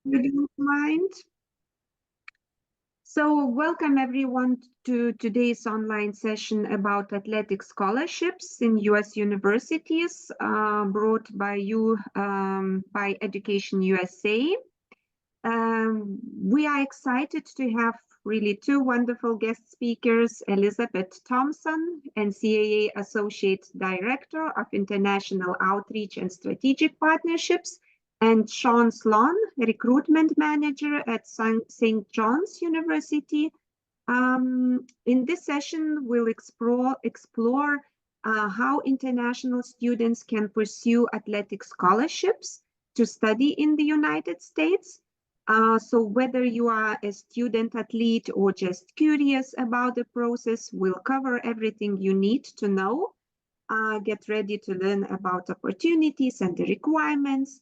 You don't mind? So, welcome everyone to today's online session about athletic scholarships in US universities, brought by you by Education USA. We are excited to have really two wonderful guest speakers, Elizabeth Thompson, NCAA Associate Director of International Outreach and Strategic Partnerships, and Sean Sloan, Recruitment Manager at St. John's University. In this session, we'll explore how international students can pursue athletic scholarships to study in the United States. So whether you are a student athlete or just curious about the process, we'll cover everything you need to know. Get ready to learn about opportunities and the requirements.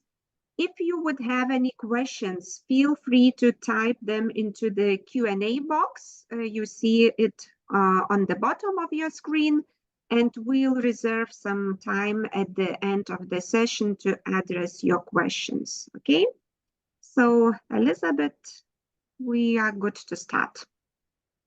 If you would have any questions, feel free to type them into the Q&A box. You see it on the bottom of your screen, and we'll reserve some time at the end of the session to address your questions, okay? So, Elizabeth, we are good to start.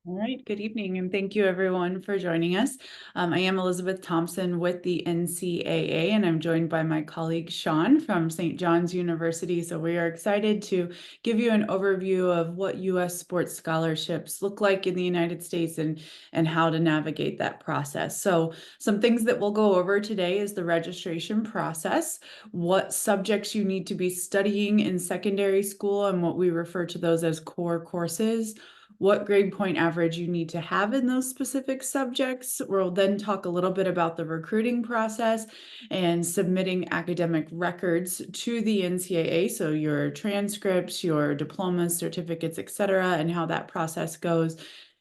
All right, good evening, and thank you everyone for joining us. I am Elizabeth Thompson with the NCAA, and I'm joined by my colleague Sean from St. John's University. So we are excited to give you an overview of what U.S. sports scholarships look like in the United States and how to navigate that process. So some things that we'll go over today is the registration process, what subjects you need to be studying in secondary school, and what we refer to those as core courses, what grade point average you need to have in those specific subjects. We'll then talk a little bit about the recruiting process and submitting academic records to the NCAA. So your transcripts, your diplomas, certificates, etc., and how that process goes.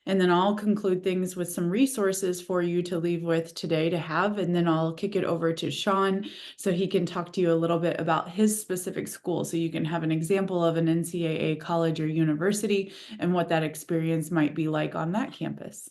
And then I'll conclude things with some resources for you to leave with today to have. And then I'll kick it over to Sean so he can talk to you a little bit about his specific school. So you can have an example of an NCAA college or university and what that experience might be like on that campus.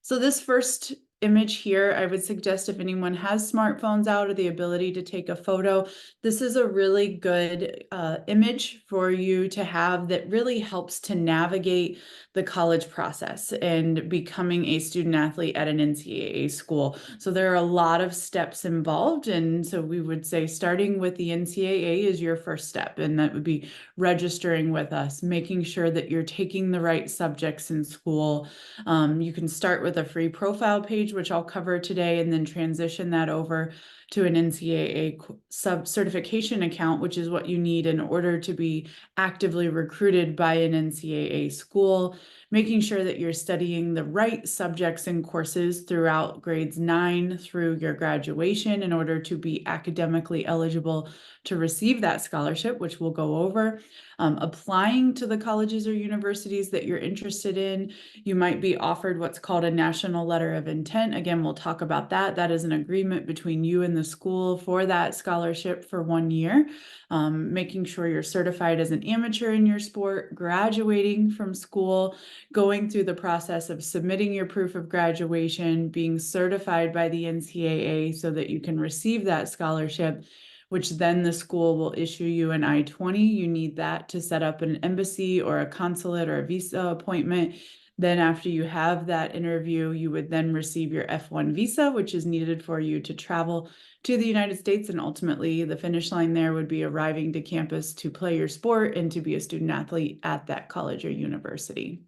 So this first image here, I would suggest if anyone has smartphones out or the ability to take a photo, this is a really good image for you to have that really helps to navigate the college process and becoming a student athlete at an NCAA school. So there are a lot of steps involved. And so we would say starting with the NCAA is your first step. And that would be registering with us, making sure that you're taking the right subjects in school. You can start with a free profile page, which I'll cover today, and then transition that over to an NCAA sub-certification account, which is what you need in order to be actively recruited by an NCAA school, making sure that you're studying the right subjects and courses throughout grades 9 through your graduation in order to be academically eligible to receive that scholarship, which we'll go over. Applying to the colleges or universities that you're interested in. You might be offered what's called a national letter of intent. Again, we'll talk about that. That is an agreement between you and the school for that scholarship for 1 year. Making sure you're certified as an amateur in your sport, graduating from school, going through the process of submitting your proof of graduation, being certified by the NCAA so that you can receive that scholarship, which then the school will issue you an I-20. You need that to set up an embassy or a consulate or a visa appointment. Then after you have that interview, you would then receive your F1 visa, which is needed for you to travel to the United States. And ultimately, the finish line there would be arriving to campus to play your sport and to be a student athlete at that college or university.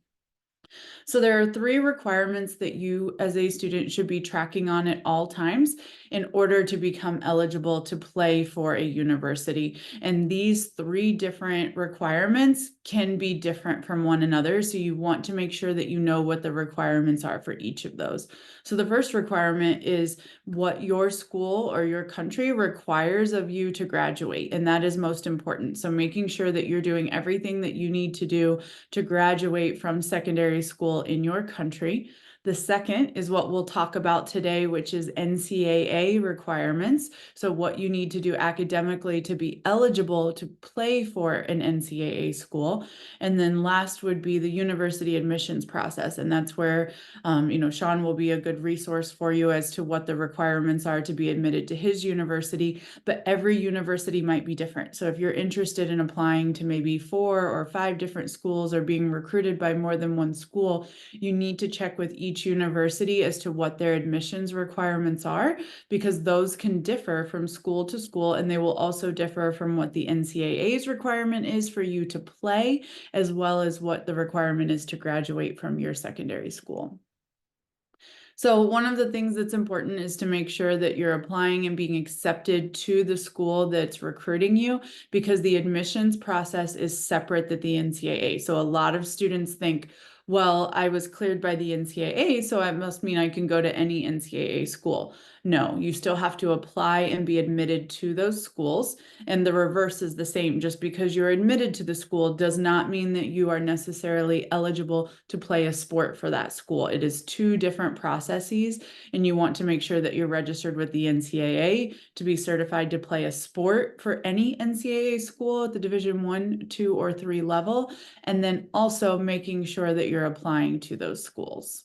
So there are 3 requirements that you as a student should be tracking on at all times in order to become eligible to play for a university. And these 3 different requirements can be different from one another. So you want to make sure that you know what the requirements are for each of those. So the first requirement is what your school or your country requires of you to graduate. And that is most important. So making sure that you're doing everything that you need to do to graduate from secondary school in your country. The second is what we'll talk about today, which is NCAA requirements. So what you need to do academically to be eligible to play for an NCAA school. And then last would be the university admissions process. And that's where, Sean will be a good resource for you as to what the requirements are to be admitted to his university. But every university might be different. So if you're interested in applying to maybe 4 or 5 different schools or being recruited by more than one school, you need to check with each university as to what their admissions requirements are, because those can differ from school to school, and they will also differ from what the NCAA's requirement is for you to play, as well as what the requirement is to graduate from your secondary school. So one of the things that's important is to make sure that you're applying and being accepted to the school that's recruiting you, because the admissions process is separate than the NCAA. So a lot of students think, well, I was cleared by the NCAA, so it must mean I can go to any NCAA school. No, you still have to apply and be admitted to those schools. And the reverse is the same. Just because you're admitted to the school does not mean that you are necessarily eligible to play a sport for that school. It is 2 different processes, and you want to make sure that you're registered with the NCAA to be certified to play a sport for any NCAA school at the Division 1, 2, or 3 level, and then also making sure that you're applying to those schools.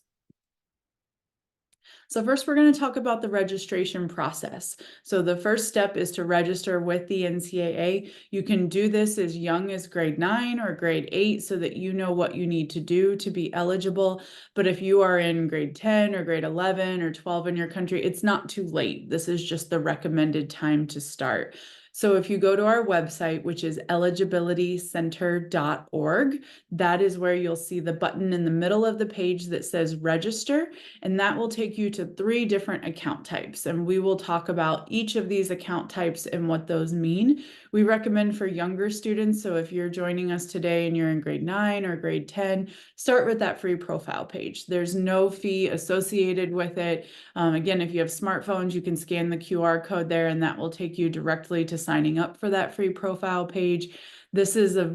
So first, we're going to talk about the registration process. So the first step is to register with the NCAA. You can do this as young as grade 9 or grade 8 so that you know what you need to do to be eligible. But if you are in grade 10 or grade 11 or 12 in your country, it's not too late. This is just the recommended time to start. So if you go to our website, which is eligibilitycenter.org, that is where you'll see the button in the middle of the page that says register, and that will take you to 3 different account types. And we will talk about each of these account types and what those mean. We recommend for younger students, so if you're joining us today and you're in grade 9 or grade 10, start with that free profile page. There's no fee associated with it. Again, if you have smartphones, you can scan the QR code there, and that will take you directly to signing up for that free profile page. This is a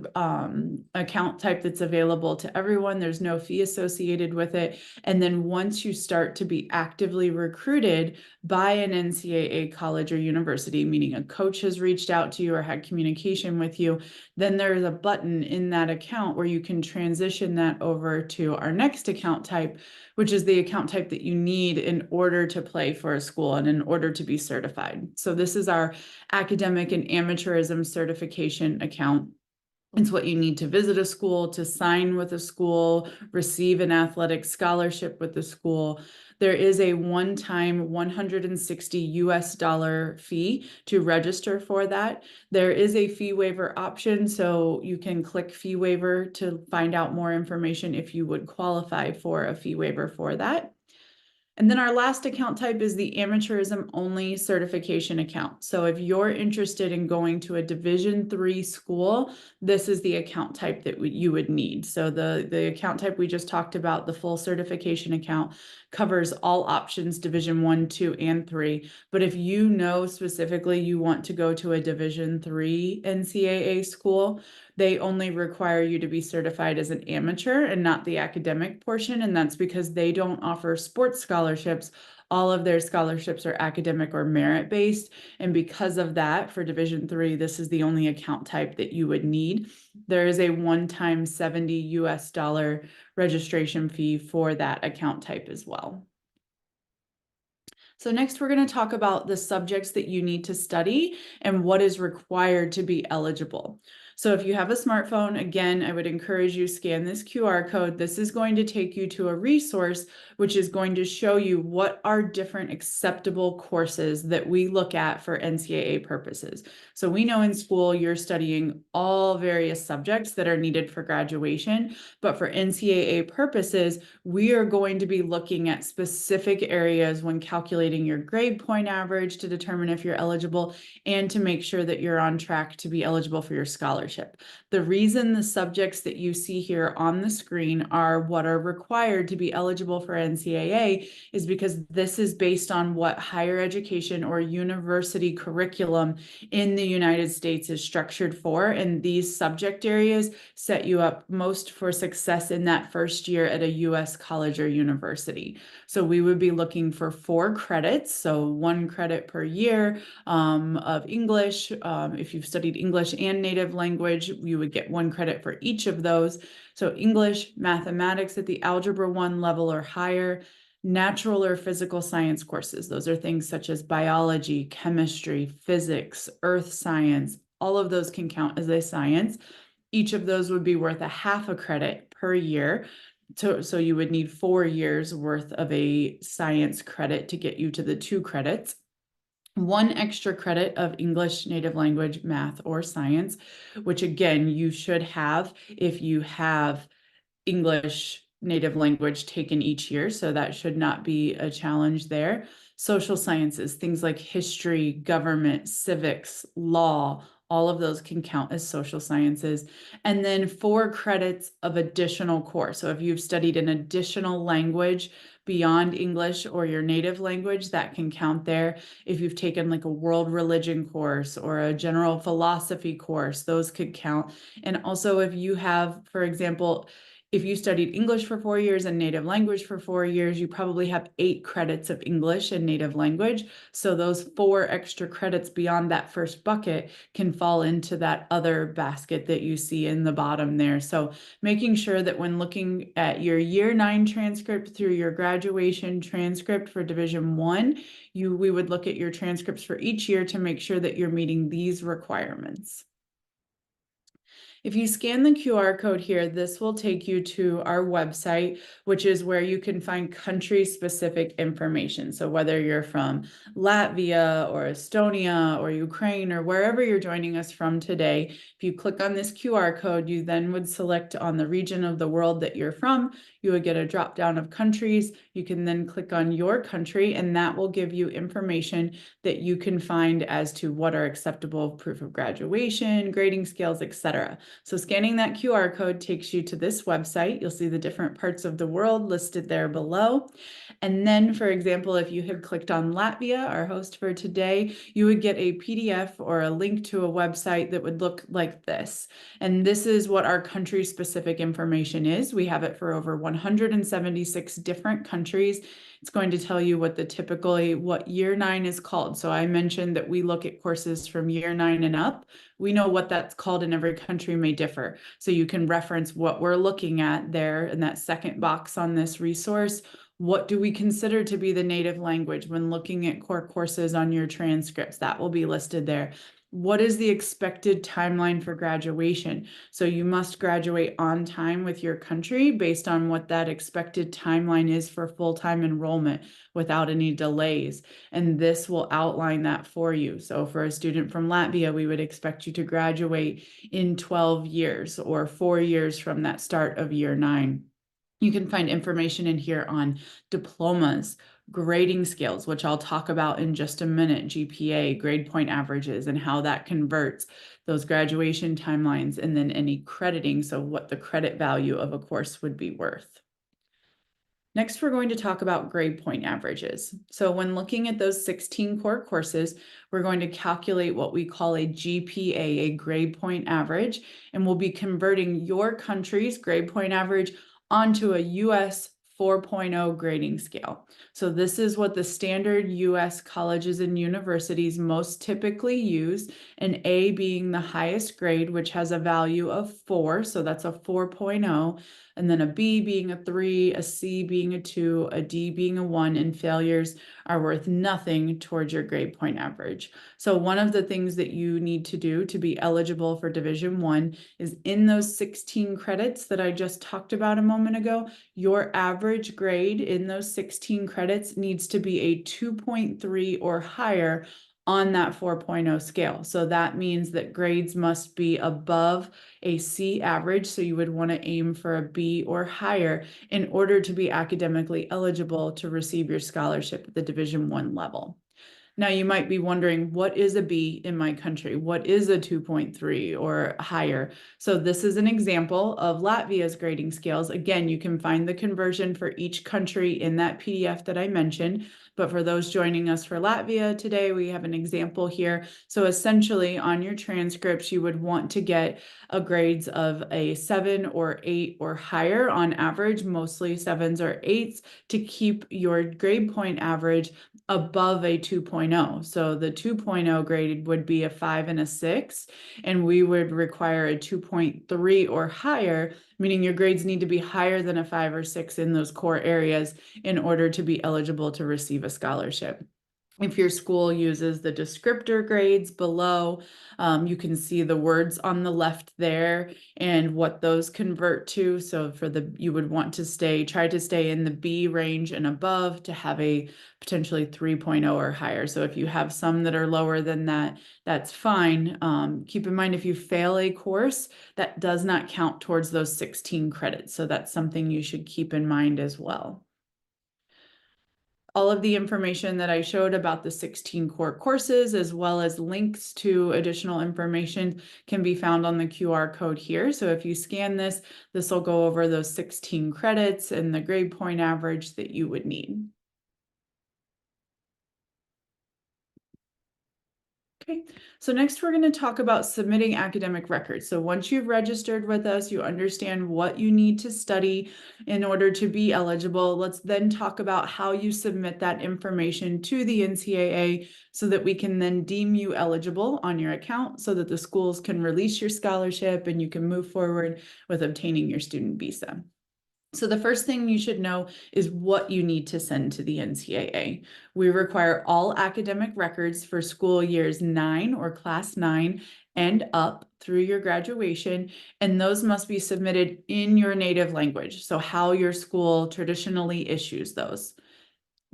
account type that's available to everyone. There's no fee associated with it. And then once you start to be actively recruited by an NCAA college or university, meaning a coach has reached out to you or had communication with you, then there's a button in that account where you can transition that over to our next account type, which is the account type that you need in order to play for a school and in order to be certified. So this is our academic and amateurism certification account. It's what you need to visit a school, to sign with a school, receive an athletic scholarship with the school. There is a one-time $160 fee to register for that. There is a fee waiver option, so you can click fee waiver to find out more information if you would qualify for a fee waiver for that. And then our last account type is the amateurism only certification account. So if you're interested in going to a Division 3 school, this is the account type that you would need. So the account type we just talked about, the full certification account, covers all options Division 1, 2, and 3. But if you know specifically you want to go to a Division 3 NCAA school, they only require you to be certified as an amateur and not the academic portion. And that's because they don't offer sports scholarships. All of their scholarships are academic or merit-based. And because of that, for Division 3, this is the only account type that you would need. There is a one-time $70 registration fee for that account type as well. So next, we're going to talk about the subjects that you need to study and what is required to be eligible. So if you have a smartphone, again, I would encourage you to scan this QR code. This is going to take you to a resource which is going to show you what are different acceptable courses that we look at for NCAA purposes. So we know in school you're studying all various subjects that are needed for graduation, but for NCAA purposes, we are going to be looking at specific areas when calculating your grade point average to determine if you're eligible and to make sure that you're on track to be eligible for your scholarship. scholarship. The reason the subjects that you see here on the screen are what are required to be eligible for NCAA is because this is based on what higher education or university curriculum in the United States is structured for. And these subject areas set you up most for success in that first year at a US college or university. So we would be looking for 4 credits, so 1 credit per year of English. If you've studied English and native language, you would get 1 credit for each of those. So English, mathematics at the Algebra 1 level or higher, natural or physical science courses. Those are things such as biology, chemistry, physics, earth science. All of those can count as a science. Each of those would be worth a half a credit per year. So you would need 4 years worth of a science credit to get you to the 2 credits. 1 extra credit of English, native language, math, or science, which again, you should have if you have English, native language taken each year. So that should not be a challenge there. Social sciences, things like history, government, civics, law, all of those can count as social sciences. And then 4 credits of additional course. So if you've studied an additional language beyond English or your native language, that can count there. If you've taken like a world religion course or a general philosophy course, those could count. And also if you have, for example, if you studied English for 4 years and native language for 4 years, you probably have 8 credits of English and native language. So those 4 extra credits beyond that first bucket can fall into that other basket that you see in the bottom there. So making sure that when looking at your year 9 transcript through your graduation transcript for Division 1, we would look at your transcripts for each year to make sure that you're meeting these requirements. If you scan the QR code here, this will take you to our website, which is where you can find country-specific information. So whether you're from Latvia or Estonia or Ukraine or wherever you're joining us from today, if you click on this QR code, you then would select on the region of the world that you're from. You would get a drop down of countries. You can then click on your country, and that will give you information that you can find as to what are acceptable proof of graduation, grading scales, etc. So scanning that QR code takes you to this website. You'll see the different parts of the world listed there below. And then, for example, if you had clicked on Latvia, our host for today, you would get a PDF or a link to a website that would look like this. And this is what our country-specific information is. We have it for over 176 different countries. It's going to tell you what year 9 is called. So I mentioned that we look at courses from year 9 and up. We know what that's called, and every country may differ. So you can reference what we're looking at there in that second box on this resource. What do we consider to be the native language when looking at core courses on your transcripts? That will be listed there. What is the expected timeline for graduation? So you must graduate on time with your country based on what that expected timeline is for full-time enrollment without any delays. And this will outline that for you. So for a student from Latvia, we would expect you to graduate in 12 years or 4 years from that start of year 9. You can find information in here on diplomas, grading scales, which I'll talk about in just a minute, GPA, grade point averages, and how that converts those graduation timelines, and then any crediting, so what the credit value of a course would be worth. Next, we're going to talk about grade point averages. So when looking at those 16 core courses, we're going to calculate what we call a GPA, a grade point average, and we'll be converting your country's grade point average onto a US 4.0 grading scale. So this is what the standard US colleges and universities most typically use, an A being the highest grade, which has a value of 4, so that's a 4.0, and then a B being a 3, a C being a 2, a D being a 1, and failures are worth nothing towards your grade point average. So one of the things that you need to do to be eligible for Division 1 is in those 16 credits that I just talked about a moment ago, your average grade in those 16 credits needs to be a 2.3 or higher on that 4.0 scale. So that means that grades must be above a C average. So you would want to aim for a B or higher in order to be academically eligible to receive your scholarship at the Division 1 level. Now you might be wondering, what is a B in my country? What is a 2.3 or higher? So this is an example of Latvia's grading scales. Again, you can find the conversion for each country in that PDF that I mentioned. But for those joining us for Latvia today, we have an example here. So essentially on your transcripts, you would want to get a grades of a 7 or 8 or higher on average, mostly 7s or 8s, to keep your grade point average above a 2.0. So the 2.0 grade would be a 5 and a 6, and we would require a 2.3 or higher, meaning your grades need to be higher than a 5 or 6 in those core areas in order to be eligible to receive a scholarship. If your school uses the descriptor grades below, you can see the words on the left there and what those convert to. So you would want to try to stay in the B range and above to have a potentially 3.0 or higher. So if you have some that are lower than that, that's fine. Keep in mind, if you fail a course, that does not count towards those 16 credits. So that's something you should keep in mind as well. All of the information that I showed about the 16 core courses, as well as links to additional information, can be found on the QR code here. So if you scan this, this will go over those 16 credits and the grade point average that you would need. Okay, so next we're going to talk about submitting academic records. So once you've registered with us, you understand what you need to study in order to be eligible. Let's then talk about how you submit that information to the NCAA so that we can then deem you eligible on your account so that the schools can release your scholarship and you can move forward with obtaining your student visa. So the first thing you should know is what you need to send to the NCAA. We require all academic records for school years 9 or class 9 and up through your graduation, and those must be submitted in your native language. So how your school traditionally issues those.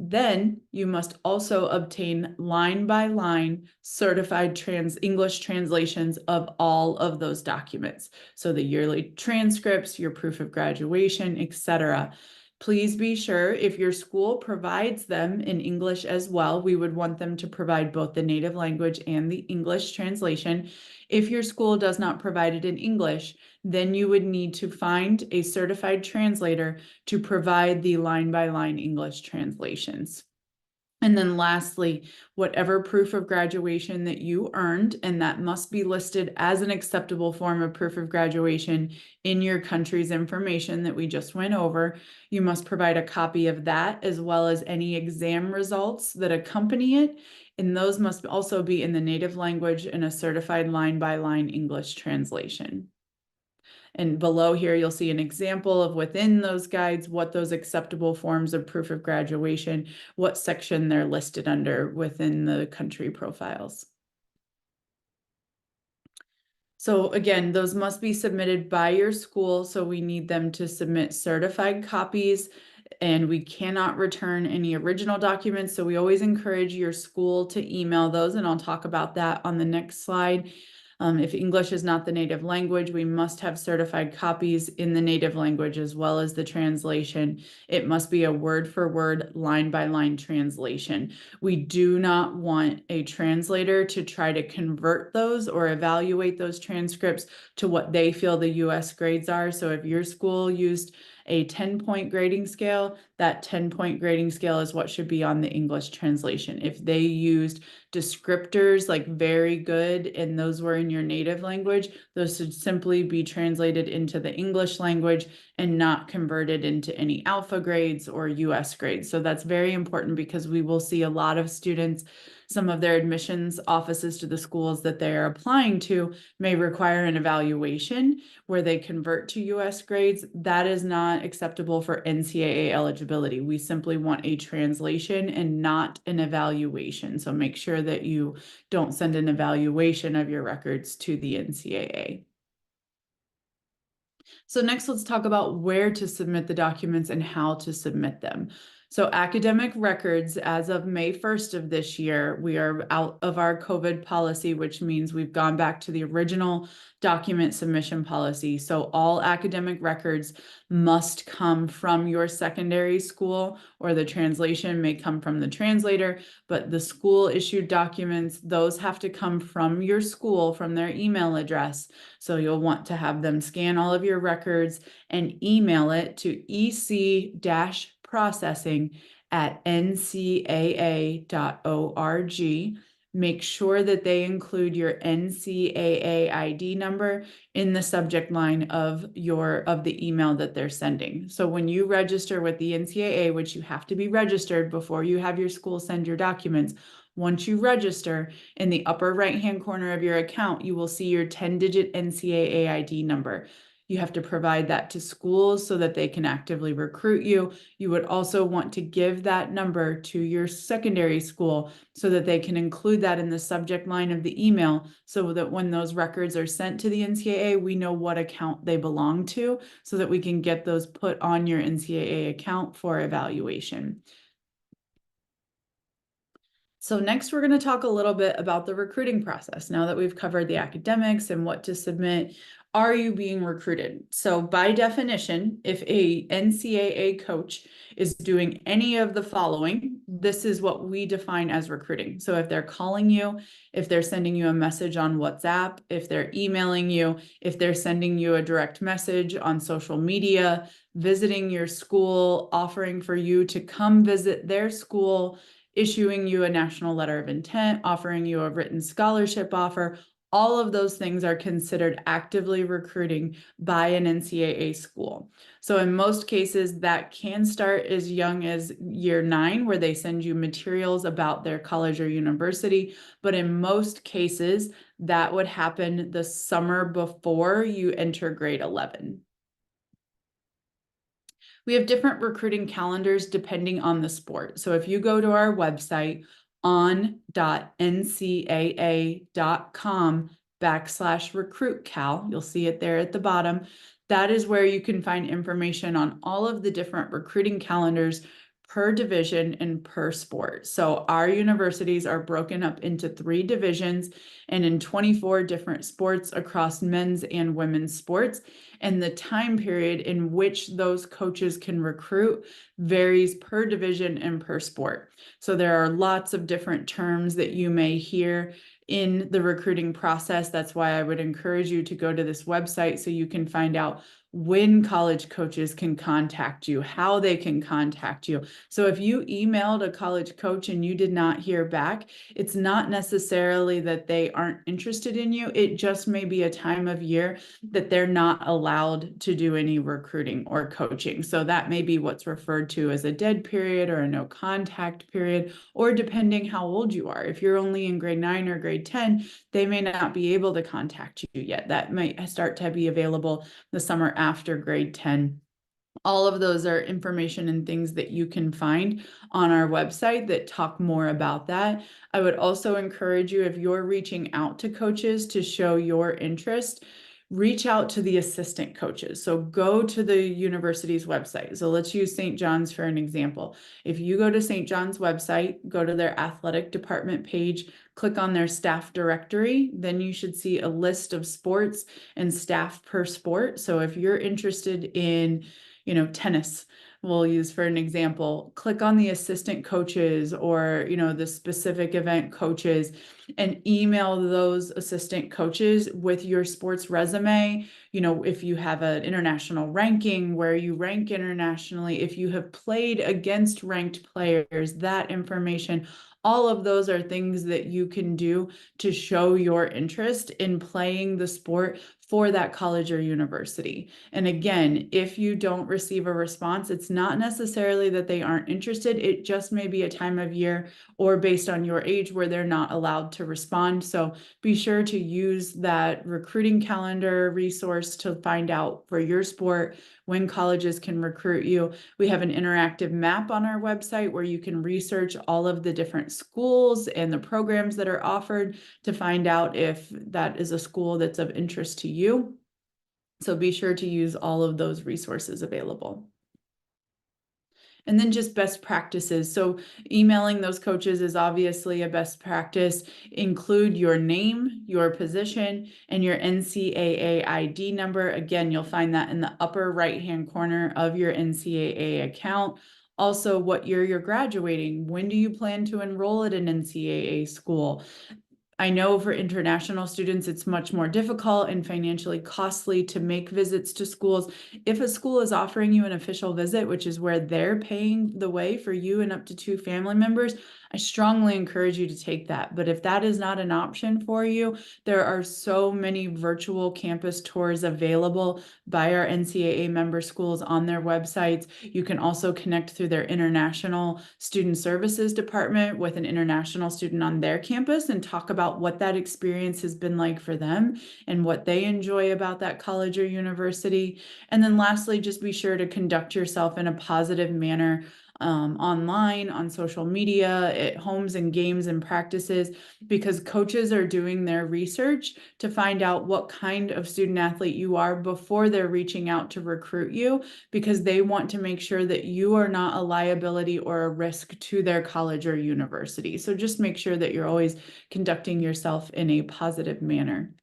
Then you must also obtain line-by-line certified English translations of all of those documents. So the yearly transcripts, your proof of graduation, etc. Please be sure if your school provides them in English as well, we would want them to provide both the native language and the English translation. If your school does not provide it in English, then you would need to find a certified translator to provide the line-by-line English translations. And then lastly, whatever proof of graduation that you earned, and that must be listed as an acceptable form of proof of graduation in your country's information that we just went over, you must provide a copy of that as well as any exam results that accompany it. And those must also be in the native language and a certified line-by-line English translation. And below here, you'll see an example of within those guides, what those acceptable forms of proof of graduation, what section they're listed under within the country profiles. So again, those must be submitted by your school. So we need them to submit certified copies, and we cannot return any original documents. So we always encourage your school to email those, and I'll talk about that on the next slide. If English is not the native language, we must have certified copies in the native language as well as the translation. It must be a word-for-word, line-by-line translation. We do not want a translator to try to convert those or evaluate those transcripts to what they feel the US grades are. So if your school used a 10-point grading scale, that 10-point grading scale is what should be on the English translation. If they used descriptors like very good and those were in your native language, those should simply be translated into the English language and not converted into any alpha grades or US grades. So that's very important because we will see a lot of students, some of their admissions offices to the schools that they are applying to may require an evaluation where they convert to US grades. That is not acceptable for NCAA eligibility. We simply want a translation and not an evaluation. So make sure that you don't send an evaluation of your records to the NCAA. So next, let's talk about where to submit the documents and how to submit them. So academic records, as of May 1st of this year, we are out of our COVID policy, which means we've gone back to the original document submission policy. So all academic records must come from your secondary school, or the translation may come from the translator, but the school issued documents, those have to come from your school, from their email address. So you'll want to have them scan all of your records and email it to ec-processing@ncaa.org. Make sure that they include your NCAA ID number in the subject line of the email that they're sending. So when you register with the NCAA, which you have to be registered before you have your school send your documents, once you register, in the upper right-hand corner of your account, you will see your 10-digit NCAA ID number. You have to provide that to schools so that they can actively recruit you. You would also want to give that number to your secondary school so that they can include that in the subject line of the email, so that when those records are sent to the NCAA, we know what account they belong to, so that we can get those put on your NCAA account for evaluation. So next, we're going to talk a little bit about the recruiting process. Now that we've covered the academics and what to submit, are you being recruited? So by definition, if a NCAA coach is doing any of the following, this is what we define as recruiting. So if they're calling you, if they're sending you a message on WhatsApp, if they're emailing you, if they're sending you a direct message on social media, visiting your school, offering for you to come visit their school, issuing you a national letter of intent, offering you a written scholarship offer, all of those things are considered actively recruiting by an NCAA school. So in most cases, that can start as young as year 9, where they send you materials about their college or university. But in most cases, that would happen the summer before you enter grade 11. We have different recruiting calendars depending on the sport. So if you go to our website, on.ncaa.com/recruitcal, you'll see it there at the bottom. That is where you can find information on all of the different recruiting calendars per division and per sport. So our universities are broken up into 3 divisions and in 24 different sports across men's and women's sports. And the time period in which those coaches can recruit varies per division and per sport. So there are lots of different terms that you may hear in the recruiting process. That's why I would encourage you to go to this website so you can find out when college coaches can contact you, how they can contact you. So if you emailed a college coach and you did not hear back, it's not necessarily that they aren't interested in you. It just may be a time of year that they're not allowed to do any recruiting or coaching. So that may be what's referred to as a dead period or a no contact period, or depending how old you are. If you're only in grade 9 or grade 10, they may not be able to contact you yet. That might start to be available the summer after grade 10. All of those are information and things that you can find on our website that talk more about that. I would also encourage you, if you're reaching out to coaches to show your interest, reach out to the assistant coaches. So go to the university's website. So let's use St. John's for an example. If you go to St. John's website, go to their athletic department page, click on their staff directory, then you should see a list of sports and staff per sport. So if you're interested in, tennis, we'll use for an example, click on the assistant coaches or, the specific event coaches and email those assistant coaches with your sports resume. If you have an international ranking, where you rank internationally, if you have played against ranked players, that information. All of those are things that you can do to show your interest in playing the sport for that college or university. And again, if you don't receive a response, it's not necessarily that they aren't interested. It just may be a time of year or based on your age where they're not allowed to respond. So be sure to use that recruiting calendar resource to find out for your sport when colleges can recruit you. We have an interactive map on our website where you can research all of the different schools and the programs that are offered to find out if that is a school that's of interest to you. So be sure to use all of those resources available. And then just best practices. So emailing those coaches is obviously a best practice. Include your name, your position, and your NCAA ID number. Again, you'll find that in the upper right-hand corner of your NCAA account. Also, what year you're graduating. When do you plan to enroll at an NCAA school? I know for international students, it's much more difficult and financially costly to make visits to schools. If a school is offering you an official visit, which is where they're paying the way for you and up to 2 family members, I strongly encourage you to take that. But if that is not an option for you, there are so many virtual campus tours available by our NCAA member schools on their websites. You can also connect through their international student services department with an international student on their campus and talk about what that experience has been like for them and what they enjoy about that college or university. And then lastly, just be sure to conduct yourself in a positive manner online, on social media, at homes and games and practices, because coaches are doing their research to find out what kind of student athlete you are before they're reaching out to recruit you, because they want to make sure that you are not a liability or a risk to their college or university. So just make sure that you're always conducting yourself in a positive manner.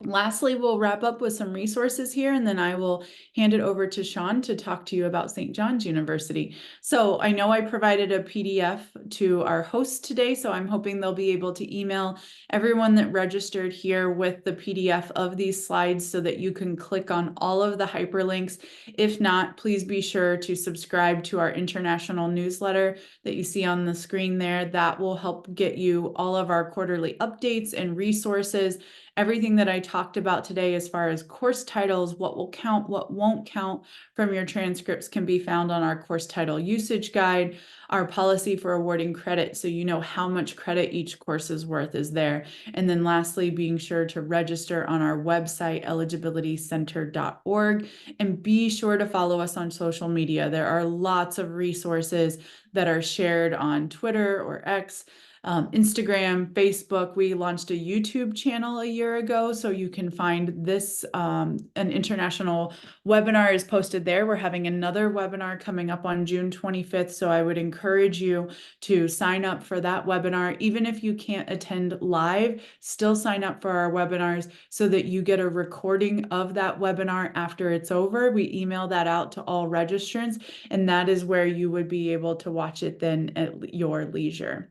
Lastly, we'll wrap up with some resources here, and then I will hand it over to Sean to talk to you about St. John's University. So I know I provided a PDF to our hosts today, so I'm hoping they'll be able to email everyone that registered here with the PDF of these slides so that you can click on all of the hyperlinks. If not, please be sure to subscribe to our international newsletter that you see on the screen there. That will help get you all of our quarterly updates and resources. Everything that I talked about today as far as course titles, what will count, what won't count from your transcripts can be found on our course title usage guide. Our policy for awarding credit, so you know how much credit each course is worth, is there. And then lastly, being sure to register on our website, eligibilitycenter.org, and be sure to follow us on social media. There are lots of resources that are shared on Twitter or X, Instagram, Facebook. We launched a YouTube channel a year ago, so you can find this. An international webinar is posted there. We're having another webinar coming up on June 25th, so I would encourage you to sign up for that webinar. Even if you can't attend live, still sign up for our webinars so that you get a recording of that webinar after it's over. We email that out to all registrants, and that is where you would be able to watch it then at your leisure.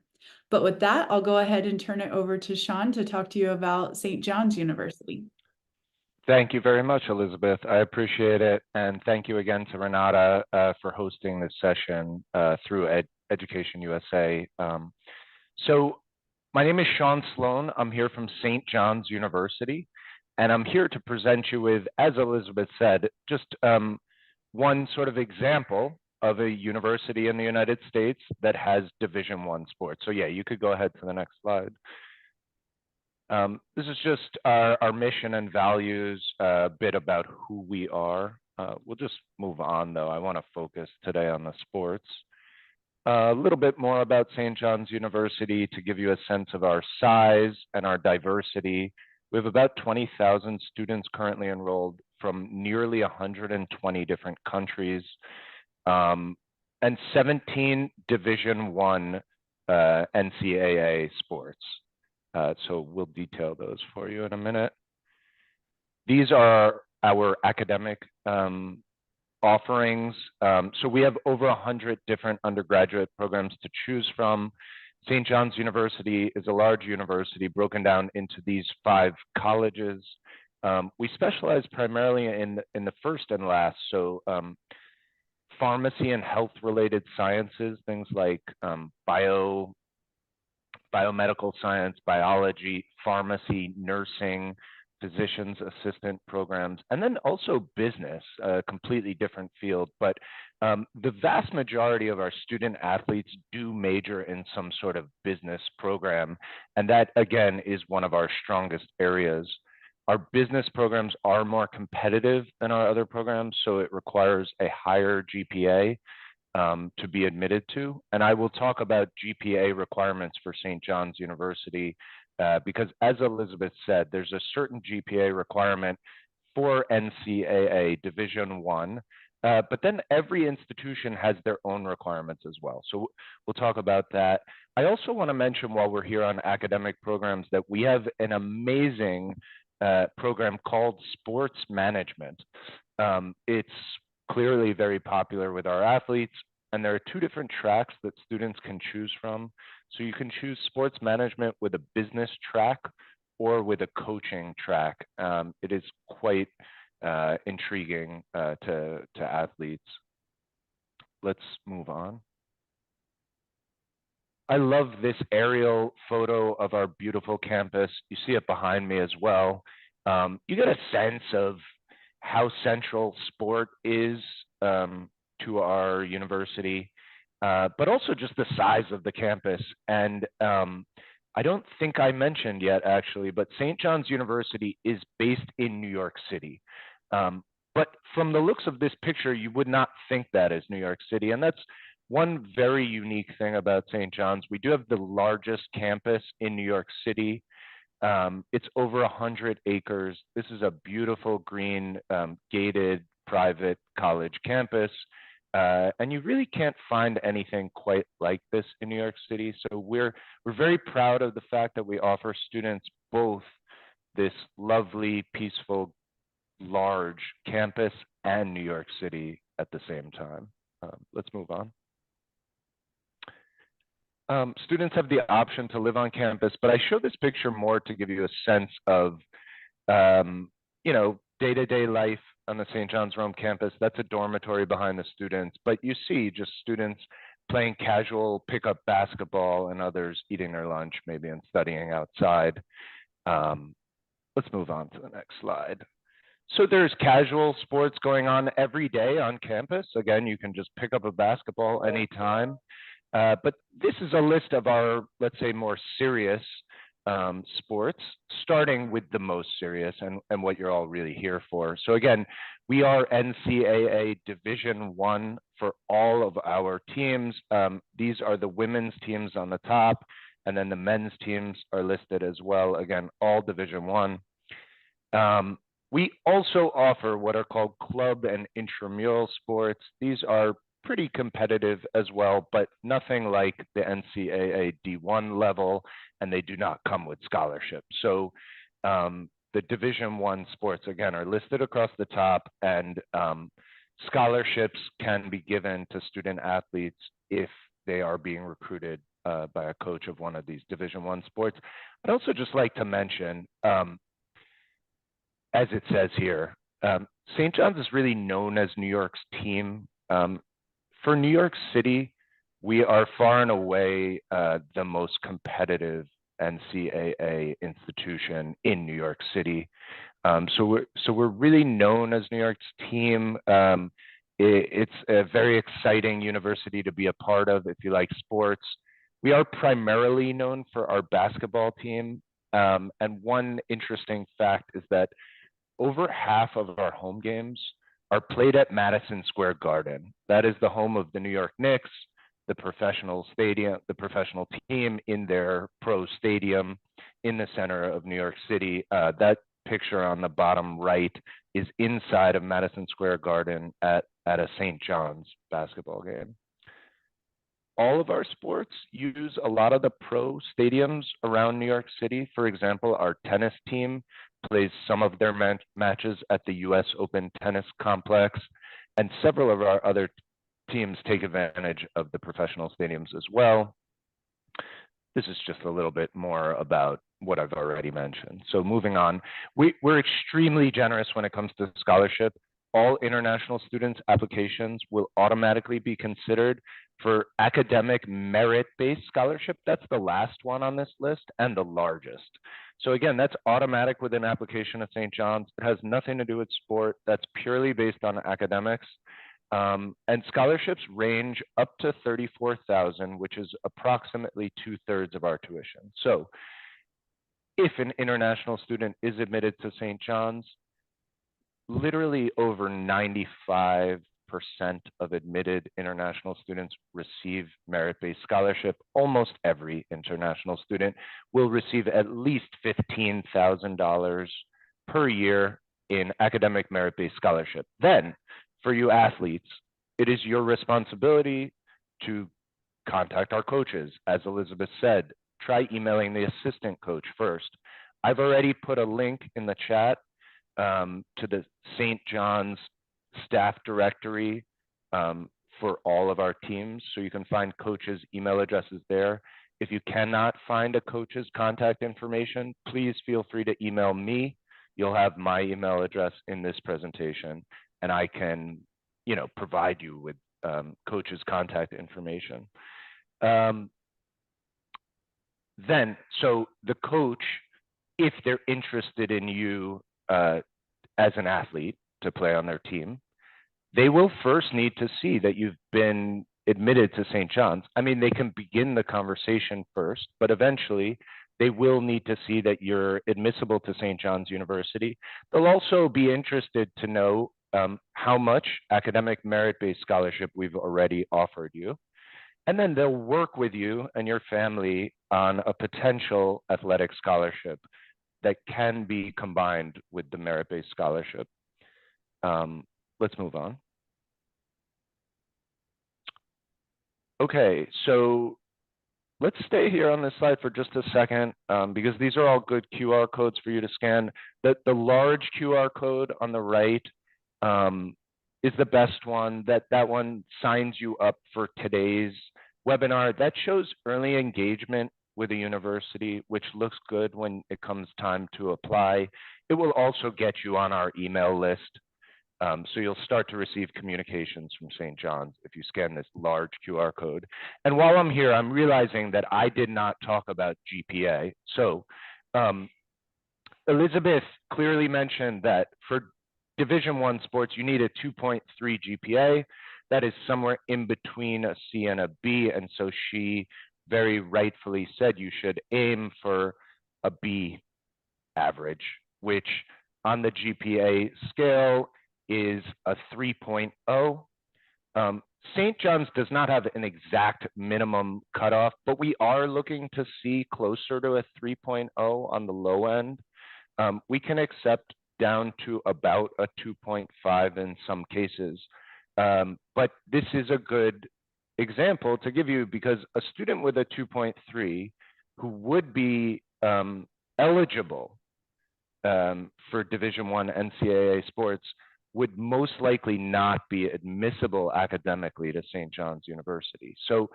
But with that, I'll go ahead and turn it over to Sean to talk to you about St. John's University. Thank you very much, Elizabeth. I appreciate it. And thank you again to Renata for hosting this session through Education USA. So my name is Sean Sloan. I'm here from St. John's University, and I'm here to present you with, as Elizabeth said, just one sort of example of a university in the United States that has Division I sports. So yeah, you could go ahead to the next slide. This is just our mission and values, a bit about who we are. We'll just move on though. I want to focus today on the sports. A little bit more about St. John's University to give you a sense of our size and our diversity. We have about 20,000 students currently enrolled from nearly 120 different countries. And 17 Division I NCAA sports. So we'll detail those for you in a minute. These are our academic offerings. So we have over 100 different undergraduate programs to choose from. St. John's University is a large university broken down into these 5 colleges. We specialize primarily in the first and last. So pharmacy and health-related sciences, things like biomedical science, biology, pharmacy, nursing, physician's assistant programs, and then also business, a completely different field. But the vast majority of our student athletes do major in some sort of business program, and that, again, is one of our strongest areas. Our business programs are more competitive than our other programs, so it requires a higher GPA to be admitted to. And I will talk about GPA requirements for St. John's University because, as Elizabeth said, there's a certain GPA requirement for NCAA Division But then every institution has their own requirements as well. So we'll talk about that. I also want to mention while we're here on academic programs that we have an amazing program called sports management. It's clearly very popular with our athletes, and there are two different tracks that students can choose from. So you can choose sports management with a business track or with a coaching track. It is quite intriguing to athletes. Let's move on. I love this aerial photo of our beautiful campus. You see it behind me as well. You get a sense of how central sport is to our university, but also just the size of the campus. And I don't think I mentioned yet, actually, but St. John's University is based in New York City. But from the looks of this picture, you would not think that is New York City. And that's one very unique thing about St. John's. We do have the largest campus in New York City. It's over 100 acres. This is a beautiful green gated private college campus. And you really can't find anything quite like this in New York City. So we're very proud of the fact that we offer students both this lovely, peaceful, large campus and New York City at the same time. Let's move on. Students have the option to live on campus, but I show this picture more to give you a sense of, day-to-day life on the St. John's Rome campus. That's a dormitory behind the students, but you see just students playing casual pickup basketball and others eating their lunch maybe and studying outside. Let's move on to the next slide. So there's casual sports going on every day on campus. Again, you can just pick up a basketball anytime. But this is a list of our, let's say, more serious sports, starting with the most serious and what you're all really here for. So again, we are NCAA Division I for all of our teams. These are the women's teams on the top, and then the men's teams are listed as well. Again, all Division I. We also offer what are called club and intramural sports. These are pretty competitive as well, but nothing like the NCAA D1 level, and they do not come with scholarships. So the Division I sports, again, are listed across the top, and scholarships can be given to student athletes if they are being recruited by a coach of one of these Division I sports. I'd also just like to mention, as it says here, St. John's is really known as New York's team. For New York City, we are far and away the most competitive NCAA institution in New York City. So we're really known as New York's team. It's a very exciting university to be a part of if you like sports. We are primarily known for our basketball team. And one interesting fact is that over half of our home games are played at Madison Square Garden. That is the home of the New York Knicks, the professional stadium, the professional team in their pro stadium in the center of New York City. That picture on the bottom right is inside of Madison Square Garden at a St. John's basketball game. All of our sports use a lot of the pro stadiums around New York City. For example, our tennis team plays some of their matches at the US Open Tennis Complex, and several of our other teams take advantage of the professional stadiums as well. This is just a little bit more about what I've already mentioned. So moving on, we're extremely generous when it comes to scholarship. All international students' applications will automatically be considered for academic merit-based scholarship. That's the last one on this list and the largest. So again, that's automatic with an application of St. John's. It has nothing to do with sport. That's purely based on academics. And scholarships range up to $34,000, which is approximately 2/3 of our tuition. So if an international student is admitted to St. John's, literally over 95% of admitted international students receive merit-based scholarship. Almost every international student will receive at least $15,000 per year in academic merit-based scholarship. Then for you athletes, it is your responsibility to contact our coaches. As Elizabeth said, try emailing the assistant coach first. I've already put a link in the chat to the St. John's staff directory for all of our teams. So you can find coaches' email addresses there. If you cannot find a coach's contact information, please feel free to email me. You'll have my email address in this presentation, and I can, provide you with coach's contact information. Then, so the coach, if they're interested in you as an athlete to play on their team, they will first need to see that you've been admitted to St. John's. I mean, they can begin the conversation first, but eventually they will need to see that you're admissible to St. John's University. They'll also be interested to know how much academic merit-based scholarship we've already offered you. And then they'll work with you and your family on a potential athletic scholarship that can be combined with the merit-based scholarship. Let's move on. Okay, so let's stay here on this slide for just a second because these are all good QR codes for you to scan. The large QR code on the right is the best one. That one signs you up for today's webinar. That shows early engagement with a university, which looks good when it comes time to apply. It will also get you on our email list. So you'll start to receive communications from St. John's if you scan this large QR code. And while I'm here, I'm realizing that I did not talk about GPA. So Elizabeth clearly mentioned that for Division I sports, you need a 2.3 GPA. That is somewhere in between a C and a B. And so she very rightfully said you should aim for a B average, which on the GPA scale is a 3.0. St. John's does not have an exact minimum cutoff, but we are looking to see closer to a 3.0 on the low end. We can accept down to about a 2.5 in some cases. But this is a good example to give you because a student with a 2.3 who would be eligible for Division I NCAA sports would most likely not be admissible academically to St. John's University. So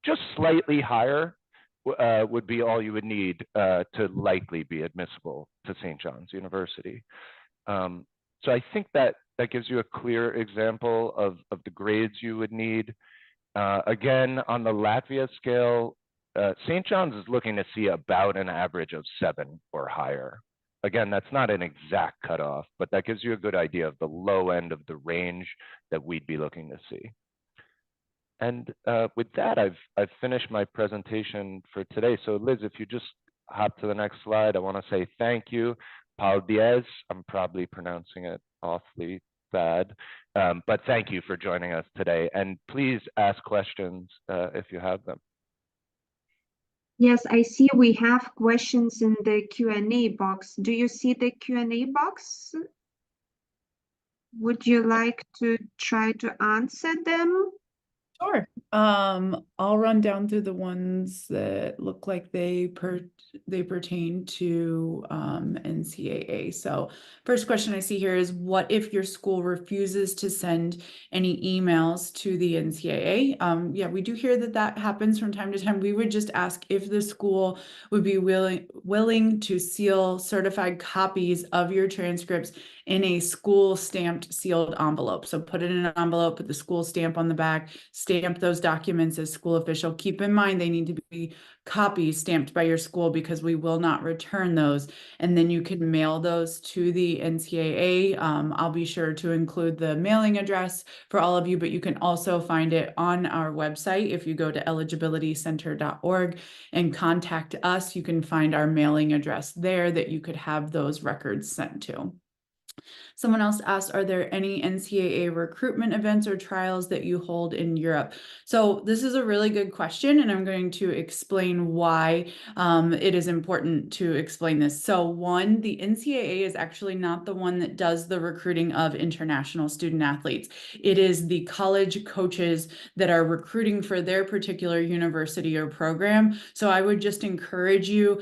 just slightly higher would be all you would need to likely be admissible to St. John's University. So I think that gives you a clear example of the grades you would need. Again, on the Latvia scale, St. John's is looking to see about an average of 7 or higher. Again, that's not an exact cutoff, but that gives you a good idea of the low end of the range that we'd be looking to see. And with that, I've finished my presentation for today. So Liz, if you just hop to the next slide, I want to say thank you. Paul Diaz, I'm probably pronouncing it awfully bad, but thank you for joining us today. And please ask questions if you have them. Yes, I see we have questions in the Q&A box. Do you see the Q&A box? Would you like to try to answer them? Sure. I'll run down through the ones that look like they pertain to NCAA. So first question I see here is, what if your school refuses to send any emails to the NCAA? Yeah, we do hear that happens from time to time. We would just ask if the school would be willing to seal certified copies of your transcripts in a school stamped sealed envelope. So put it in an envelope, put the school stamp on the back, stamp those documents as school official. Keep in mind they need to be copies stamped by your school because we will not return those. And then you can mail those to the NCAA. I'll be sure to include the mailing address for all of you, but you can also find it on our website. If you go to eligibilitycenter.org and contact us, you can find our mailing address there that you could have those records sent to. Someone else asked, are there any NCAA recruitment events or trials that you hold in Europe? So this is a really good question, and I'm going to explain why it is important to explain this. So one, the NCAA is actually not the one that does the recruiting of international student athletes. It is the college coaches that are recruiting for their particular university or program. So I would just encourage you,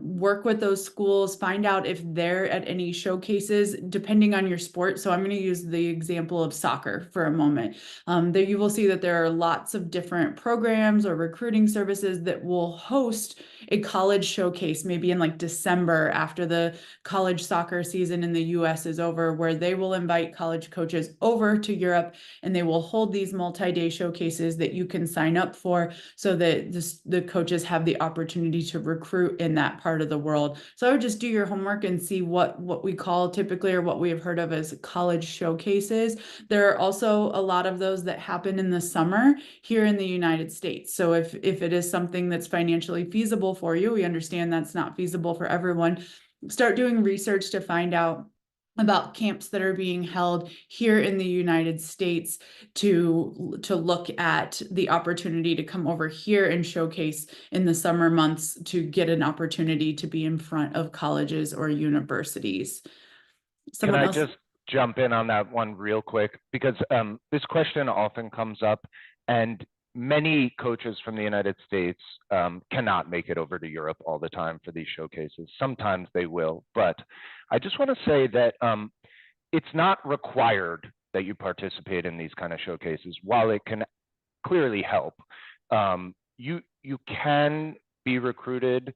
work with those schools, find out if they're at any showcases, depending on your sport. So I'm going to use the example of soccer for a moment. There you will see that there are lots of different programs or recruiting services that will host a college showcase, maybe in like December after the college soccer season in the US is over, where they will invite college coaches over to Europe and they will hold these multi-day showcases that you can sign up for so that the coaches have the opportunity to recruit in that part of the world. So I would just do your homework and see what we call typically, or what we have heard of as college showcases. There are also a lot of those that happen in the summer here in the United States. So if it is something that's financially feasible for you, we understand that's not feasible for everyone. Start doing research to find out about camps that are being held here in the United States to look at the opportunity to come over here and showcase in the summer months to get an opportunity to be in front of colleges or universities. Can I just jump in on that one real quick? Because this question often comes up, and many coaches from the United States cannot make it over to Europe all the time for these showcases. Sometimes they will, but I just want to say that it's not required that you participate in these kind of showcases. While it can clearly help, you can be recruited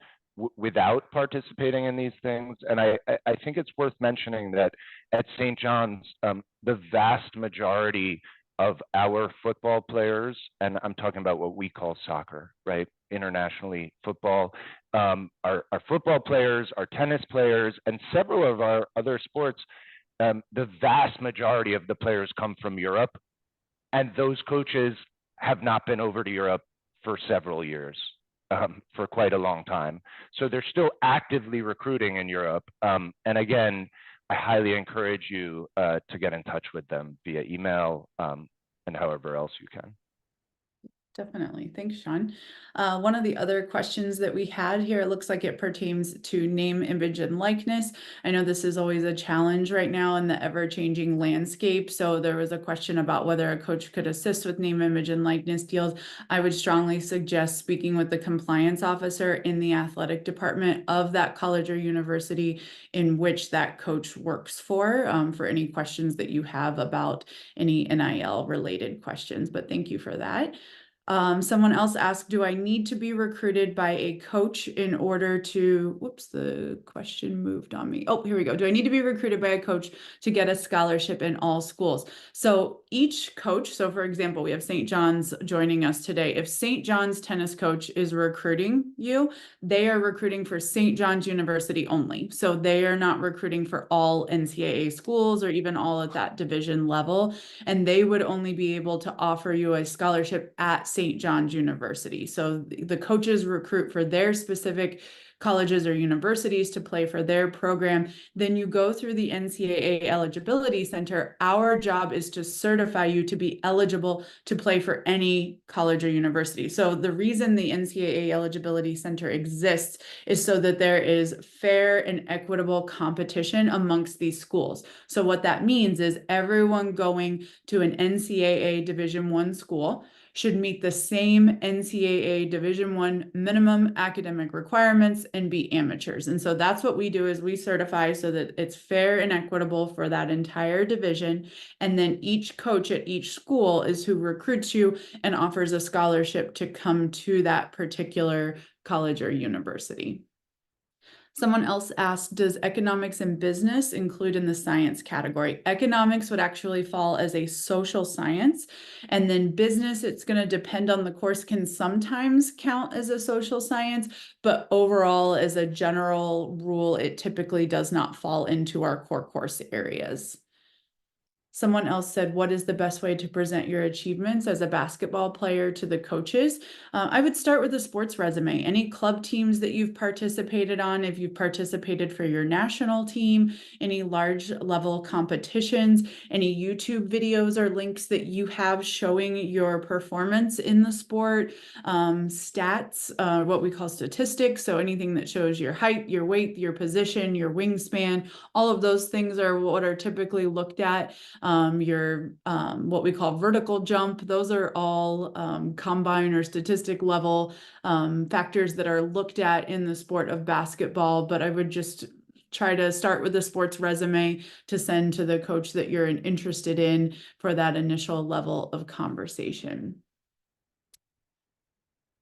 without participating in these things. And I think it's worth mentioning that at St. John's, the vast majority of our football players, and I'm talking about what we call soccer, right? Internationally, football, our football players, our tennis players, and several of our other sports, the vast majority of the players come from Europe, and those coaches have not been over to Europe for several years, for quite a long time. So they're still actively recruiting in Europe. And again, I highly encourage you to get in touch with them via email and however else you can. Definitely. Thanks, Sean. One of the other questions that we had here, it looks like it pertains to name, image, and likeness. I know this is always a challenge right now in the ever-changing landscape. So there was a question about whether a coach could assist with name, image, and likeness deals. I would strongly suggest speaking with the compliance officer in the athletic department of that college or university in which that coach works for any questions that you have about any NIL related questions. But thank you for that. Someone else asked, do I need to be recruited by a coach in order to, whoops, the question moved on me. Oh, here we go. Do I need to be recruited by a coach to get a scholarship in all schools? So each coach, so for example, we have St. John's joining us today. If St. John's tennis coach is recruiting you, they are recruiting for St. John's University only. So they are not recruiting for all NCAA schools or even all at that division level. And they would only be able to offer you a scholarship at St. John's University. So the coaches recruit for their specific colleges or universities to play for their program. Then you go through the NCAA Eligibility Center. Our job is to certify you to be eligible to play for any college or university. So the reason the NCAA Eligibility Center exists is so that there is fair and equitable competition amongst these schools. So what that means is everyone going to an NCAA Division I school should meet the same NCAA Division I minimum academic requirements and be amateurs. And so that's what we do, is we certify so that it's fair and equitable for that entire division. And then each coach at each school is who recruits you and offers a scholarship to come to that particular college or university. Someone else asked, does economics and business include in the science category? Economics would actually fall as a social science, and then business, it's going to depend on the course, can sometimes count as a social science, but overall, as a general rule, it typically does not fall into our core course areas. Someone else said, what is the best way to present your achievements as a basketball player to the coaches? I would start with a sports resume. Any club teams that you've participated on, if you've participated for your national team, any large level competitions, any YouTube videos or links that you have showing your performance in the sport, stats, what we call statistics. So anything that shows your height, your weight, your position, your wingspan, all of those things are what are typically looked at. Your what we call vertical jump, those are all combine or statistic level factors that are looked at in the sport of basketball. But I would just try to start with a sports resume to send to the coach that you're interested in for that initial level of conversation.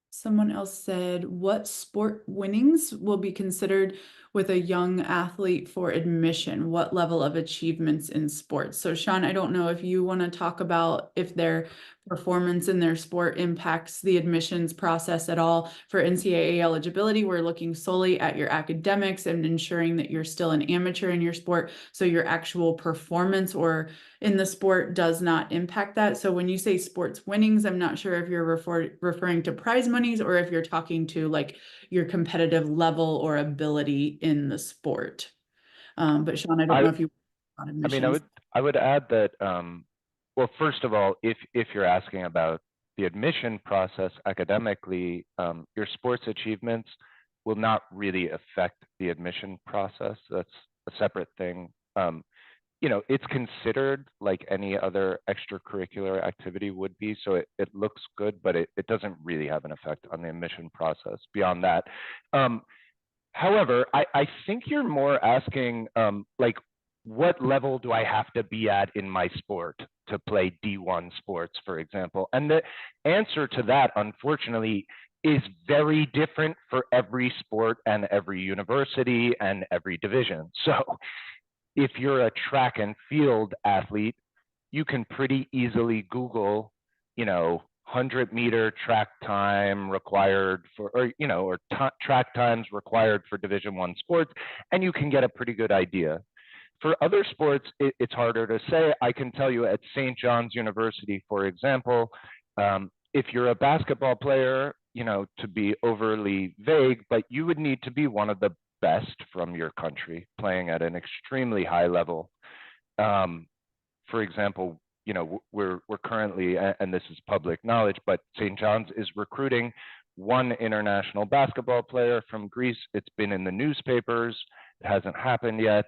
Someone else said, what sport winnings will be considered with a young athlete for admission? What level of achievements in sports? So Sean, I don't know if you want to talk about if their performance in their sport impacts the admissions process at all. For NCAA eligibility, we're looking solely at your academics and ensuring that you're still an amateur in your sport. So your actual performance or in the sport does not impact that. So when you say sports winnings, I'm not sure if you're referring to prize monies or if you're talking to like your competitive level or ability in the sport. But Sean, I don't know if you want admissions. I would add that, well, first of all, if you're asking about the admission process academically, your sports achievements will not really affect the admission process. That's a separate thing. You know, it's considered like any other extracurricular activity would be, so it looks good, but it doesn't really have an effect on the admission process beyond that. However, I think you're more asking, like, what level do I have to be at in my sport to play D1 sports, for example? And the answer to that, unfortunately, is very different for every sport and every university and every division. So if you're a track and field athlete, you can pretty easily Google, you know, 100-meter track time required for, or, you know, or track times required for Division I sports, and you can get a pretty good idea. For other sports, it's harder to say. I can tell you at St. John's University, for example, if you're a basketball player, you know, to be overly vague, but you would need to be one of the best from your country playing at an extremely high level. For example, you know, we're currently, and this is public knowledge, but St. John's is recruiting one international basketball player from Greece. It's been in the newspapers. It hasn't happened yet.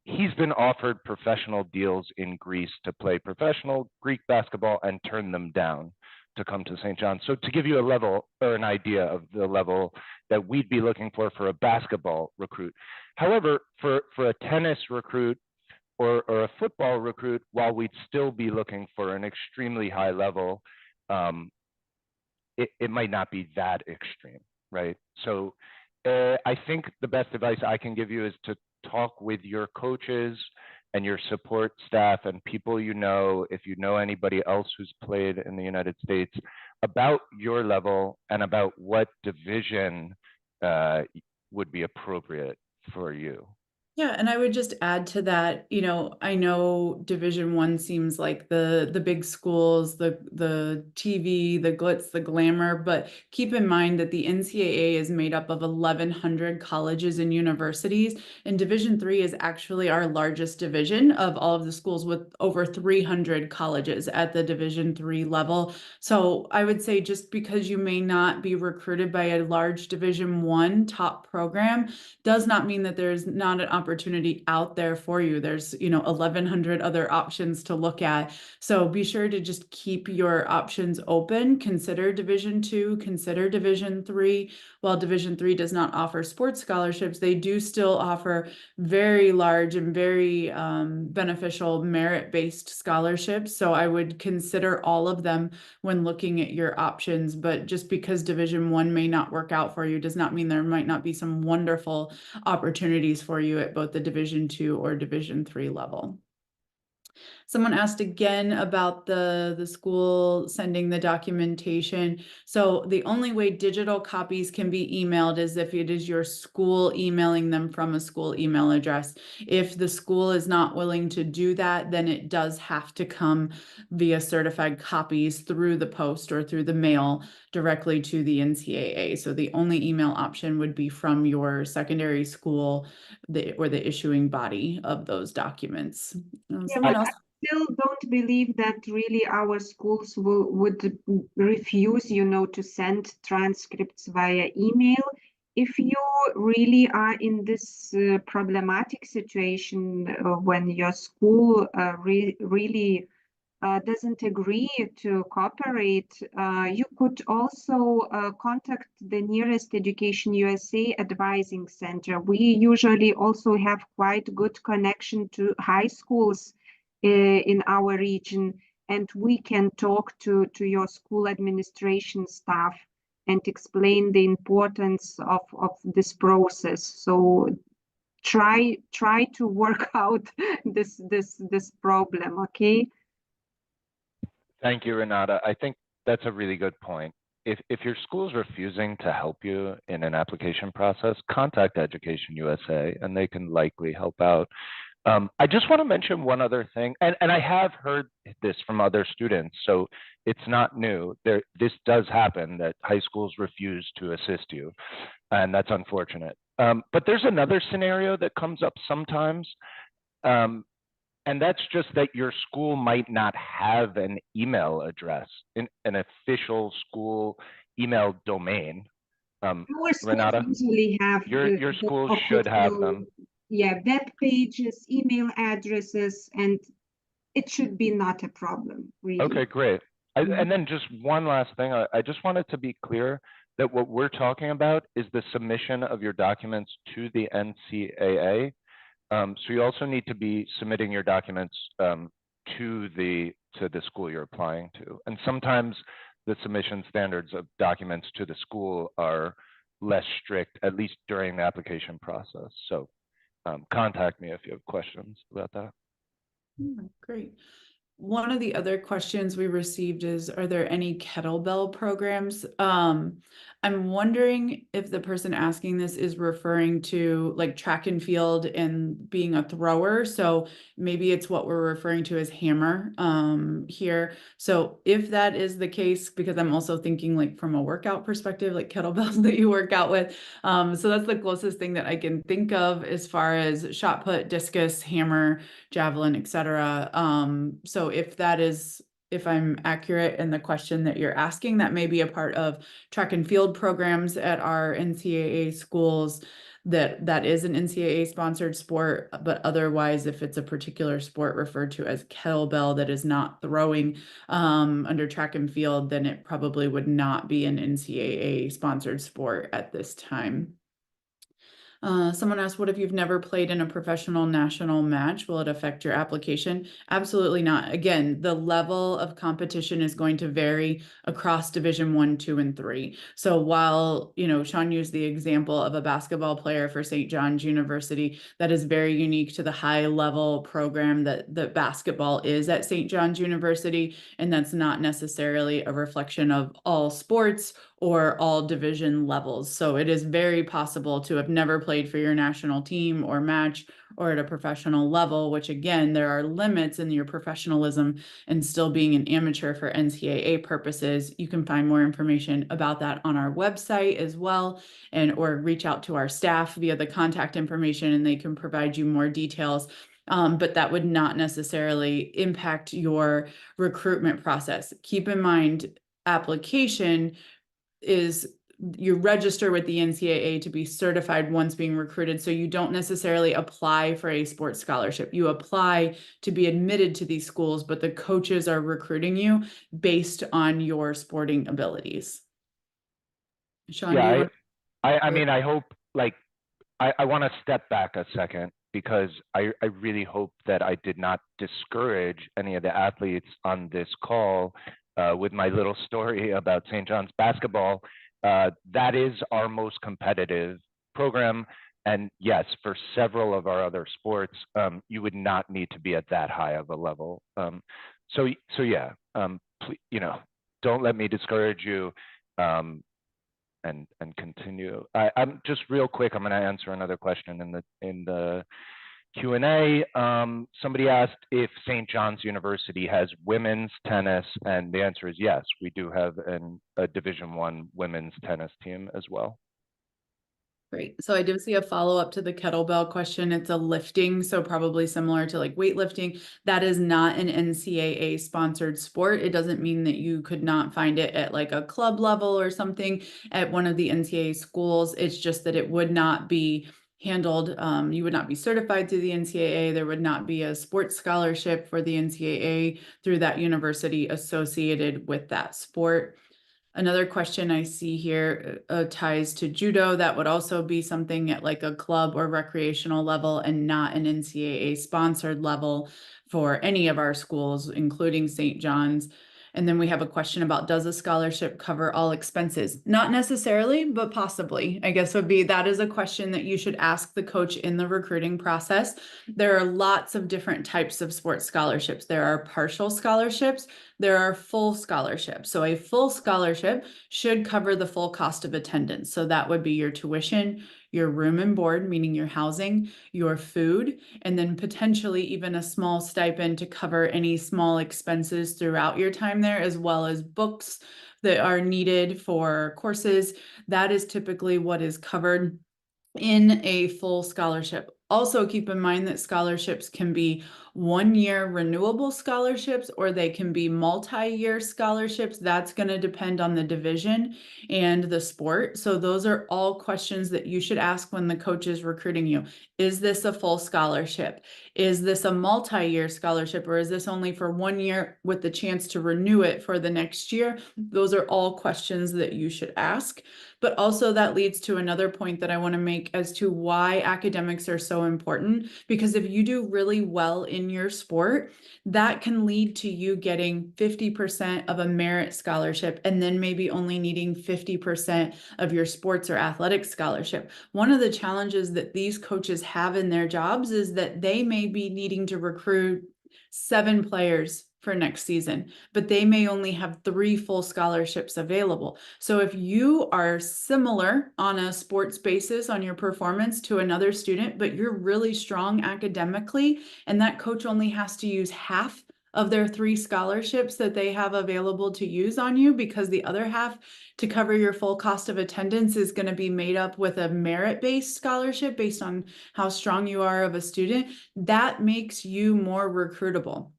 He's been offered professional deals in Greece to play professional Greek basketball and turn them down to come to St. John's. So to give you a level or an idea of the level that we'd be looking for a basketball recruit. However, for a tennis recruit or a football recruit, while we'd still be looking for an extremely high level, it might not be that extreme, right? So I think the best advice I can give you is to talk with your coaches and your support staff and people you know, if you know anybody else who's played in the United States, about your level and about what division would be appropriate for you. Yeah, and I would just add to that, you know, I know Division I seems like the big schools, the TV, the glitz, the glamour, but keep in mind that the NCAA is made up of 1,100 colleges and universities, and Division III is actually our largest division of all of the schools with over 300 colleges at the Division III level. So I would say just because you may not be recruited by a large Division I top program does not mean that there's not an opportunity out there for you. There's, you know, 1,100 other options to look at. So be sure to just keep your options open. Consider Division II, consider Division III. While Division III does not offer sports scholarships, they do still offer very large and very beneficial merit-based scholarships. So I would consider all of them when looking at your options. But just because Division I may not work out for you does not mean there might not be some wonderful opportunities for you at both the Division II or Division III level. Someone asked again about the school sending the documentation. So the only way digital copies can be emailed is if it is your school emailing them from a school email address. If the school is not willing to do that, then it does have to come via certified copies through the post or through the mail directly to the NCAA. So the only email option would be from your secondary school or the issuing body of those documents. Someone else. Still don't believe that really our schools would refuse, to send transcripts via email. If you really are in this problematic situation when your school really doesn't agree to cooperate, you could also contact the nearest Education USA advising center. We usually also have quite good connection to high schools in our region, and we can talk to your school administration staff and explain the importance of this process. So try to work out this problem, okay? Thank you, Renata. I think that's a really good point. If your school's refusing to help you in an application process, contact Education USA and they can likely help out. I just want to mention one other thing, and I have heard this from other students, so it's not new. This does happen, that high schools refuse to assist you, and that's unfortunate. But there's another scenario that comes up sometimes, and that's just that your school might not have an email address, in an official school email domain. Our schools Renata, usually have your school should have them. Yeah, web pages, email addresses, and it should be not a problem, really. Okay, great. And then just one last thing, I just wanted to be clear that what we're talking about is the submission of your documents to the NCAA. So you also need to be submitting your documents to the school you're applying to. And sometimes the submission standards of documents to the school are less strict, at least during the application process. So contact me if you have questions about that. Great. One of the other questions we received is, are there any kettlebell programs? I'm wondering if the person asking this is referring to like track and field and being a thrower. So maybe it's what we're referring to as hammer here. So if that is the case, because I'm also thinking like from a workout perspective, like kettlebells that you work out with. So that's the closest thing that I can think of as far as shot put, discus, hammer, javelin, etc. So if I'm accurate in the question that you're asking, that may be a part of track and field programs at our NCAA schools, that is an NCAA sponsored sport, but otherwise, if it's a particular sport referred to as kettlebell that is not throwing under track and field, then it probably would not be an NCAA sponsored sport at this time. Someone asked, what if you've never played in a professional national match? Will it affect your application? Absolutely not. Again, the level of competition is going to vary across Division 1, 2, and 3. So while, Sean used the example of a basketball player for St. John's University, that is very unique to the high level program that basketball is at St. John's University. And that's not necessarily a reflection of all sports or all division levels. So it is very possible to have never played for your national team or match or at a professional level, which again, there are limits in your professionalism and still being an amateur for NCAA purposes. You can find more information about that on our website as well, or reach out to our staff via the contact information and they can provide you more details. But that would not necessarily impact your recruitment process. Keep in mind, application is you register with the NCAA to be certified once being recruited. So you don't necessarily apply for a sports scholarship. You apply to be admitted to these schools, but the coaches are recruiting you based on your sporting abilities. Sean, yeah, I mean, I hope, I want to step back a second because I really hope that I did not discourage any of the athletes on this call with my little story about St. John's basketball. That is our most competitive program. And yes, for several of our other sports, you would not need to be at that high of a level. So yeah, don't let me discourage you, and continue. I'm just real quick. I'm going to answer another question in the Q&A. Somebody asked if St. John's University has women's tennis, and the answer is yes. We do have a Division I women's tennis team as well. Great. So I did see a follow-up to the kettlebell question. It's a lifting, so probably similar to like weightlifting. That is not an NCAA sponsored sport. It doesn't mean that you could not find it at like a club level or something at one of the NCAA schools. It's just that it would not be handled. You would not be certified through the NCAA. There would not be a sports scholarship for the NCAA through that university associated with that sport. Another question I see here ties to judo. That would also be something at like a club or recreational level and not an NCAA sponsored level for any of our schools, including St. John's. And then we have a question about, does a scholarship cover all expenses? Not necessarily, but possibly, I guess would be, that is a question that you should ask the coach in the recruiting process. There are lots of different types of sports scholarships. There are partial scholarships. There are full scholarships. So a full scholarship should cover the full cost of attendance. So that would be your tuition, your room and board, meaning your housing, your food, and then potentially even a small stipend to cover any small expenses throughout your time there, as well as books that are needed for courses. That is typically what is covered in a full scholarship. Also keep in mind that scholarships can be 1-year renewable scholarships, or they can be multi-year scholarships. That's going to depend on the division and the sport. So those are all questions that you should ask when the coach is recruiting you. Is this a full scholarship? Is this a multi-year scholarship, or is this only for 1 year with the chance to renew it for the next year? Those are all questions that you should ask. But also that leads to another point that I want to make as to why academics are so important. Because if you do really well in your sport, that can lead to you getting 50% of a merit scholarship and then maybe only needing 50% of your sports or athletic scholarship. One of the challenges that these coaches have in their jobs is that they may be needing to recruit 7 players for next season, but they may only have 3 full scholarships available. So if you are similar on a sports basis on your performance to another student, but you're really strong academically, and that coach only has to use half of their 3 scholarships that they have available to use on you, because the other half to cover your full cost of attendance is going to be made up with a merit-based scholarship based on how strong you are of a student, that makes you more recruitable.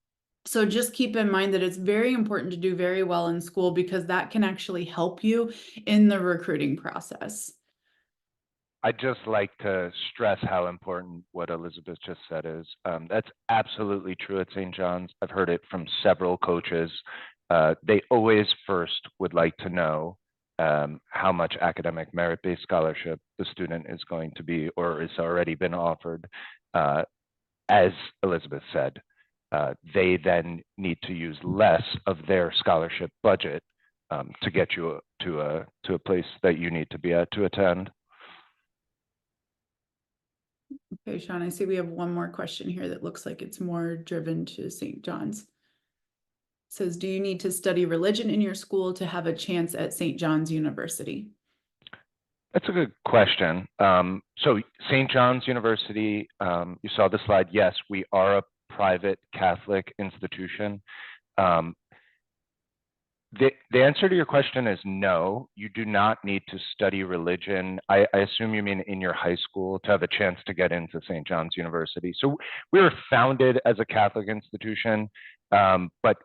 So just keep in mind that it's very important to do very well in school, because that can actually help you in the recruiting process. I'd just like to stress how important what Elizabeth just said is. That's absolutely true at St. John's. I've heard it from several coaches. They always first would like to know how much academic merit-based scholarship the student is going to be or is already been offered. As Elizabeth said, they then need to use less of their scholarship budget to get you to a place that you need to be at to attend. Okay, Sean, I see we have one more question here that looks like it's more driven to St. John's. It says, do you need to study religion in your school to have a chance at St. John's University? That's a good question. So St. John's University, you saw the slide. Yes, we are a private Catholic institution. The answer to your question is no, you do not need to study religion. I assume you mean in your high school to have a chance to get into St. John's University. So we were founded as a Catholic institution, but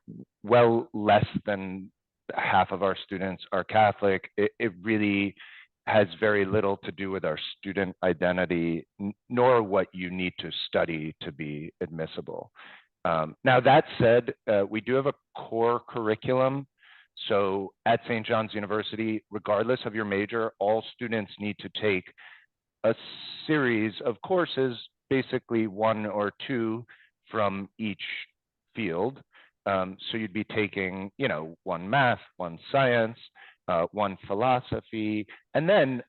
well less than half of our students are Catholic. It really has very little to do with our student identity, nor what you need to study to be admissible. Now that said, we do have a core curriculum. So at St. John's University, regardless of your major, all students need to take a series of courses, basically 1 or 2 from each field. So you'd be taking, 1 math, 1 science, 1 philosophy, and then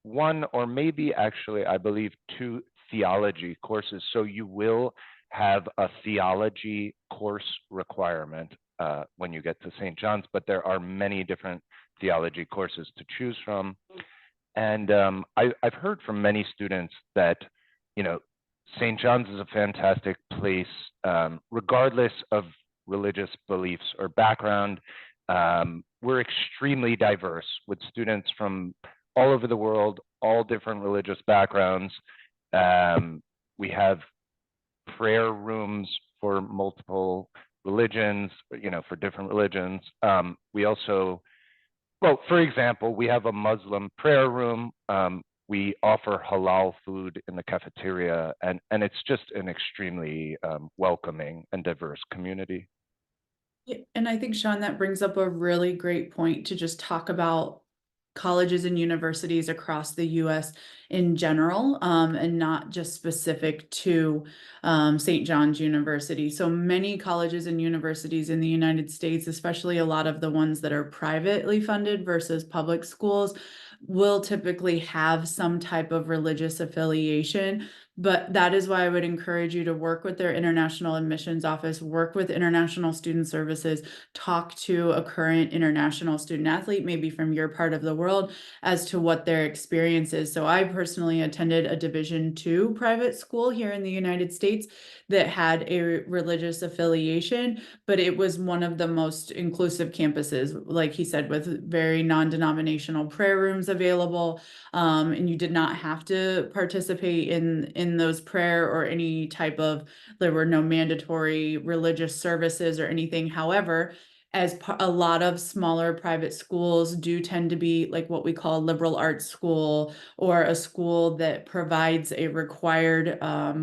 one or maybe actually, I believe, two theology courses. So you will have a theology course requirement when you get to St. John's, but there are many different theology courses to choose from. And I've heard from many students that, you know, St. John's is a fantastic place, regardless of religious beliefs or background. We're extremely diverse with students from all over the world, all different religious backgrounds. We have prayer rooms for multiple religions, you know, for different religions. We also, well, for example, we have a Muslim prayer room. We offer halal food in the cafeteria, and it's just an extremely welcoming and diverse community. Yeah, and I think, Sean, that brings up a really great point to just talk about colleges and universities across the US in general, and not just specific to St. John's University. So many colleges and universities in the United States, especially a lot of the ones that are privately funded versus public schools, will typically have some type of religious affiliation. But that is why I would encourage you to work with their international admissions office, work with international student services, talk to a current international student athlete, maybe from your part of the world, as to what their experience is. So I personally attended a Division II private school here in the United States that had a religious affiliation, but it was one of the most inclusive campuses, like he said, with very non-denominational prayer rooms available. And you did not have to participate in those prayer or any type of, there were no mandatory religious services or anything. However, as a lot of smaller private schools do tend to be like what we call a liberal arts school, or a school that provides a required,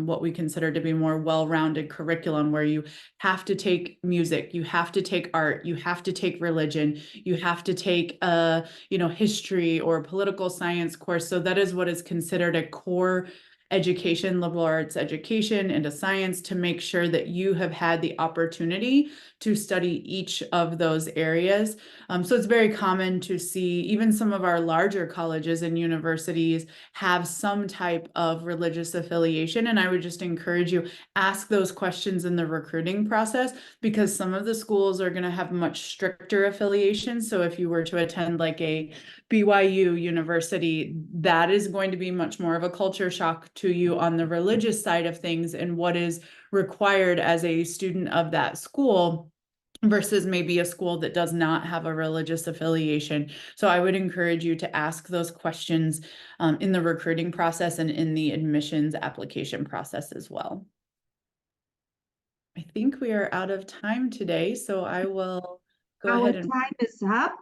what we consider to be more well-rounded curriculum, where you have to take music, you have to take art, you have to take religion, you have to take a, you know, history or political science course. So that is what is considered a core education, liberal arts education, and a science, to make sure that you have had the opportunity to study each of those areas. So it's very common to see even some of our larger colleges and universities have some type of religious affiliation. And I would just encourage you, ask those questions in the recruiting process, because some of the schools are going to have much stricter affiliations. So if you were to attend like a BYU University, that is going to be much more of a culture shock to you on the religious side of things and what is required as a student of that school, versus maybe a school that does not have a religious affiliation. So I would encourage you to ask those questions in the recruiting process and in the admissions application process as well. I think we are out of time today, so I will go ahead and... Our time is up.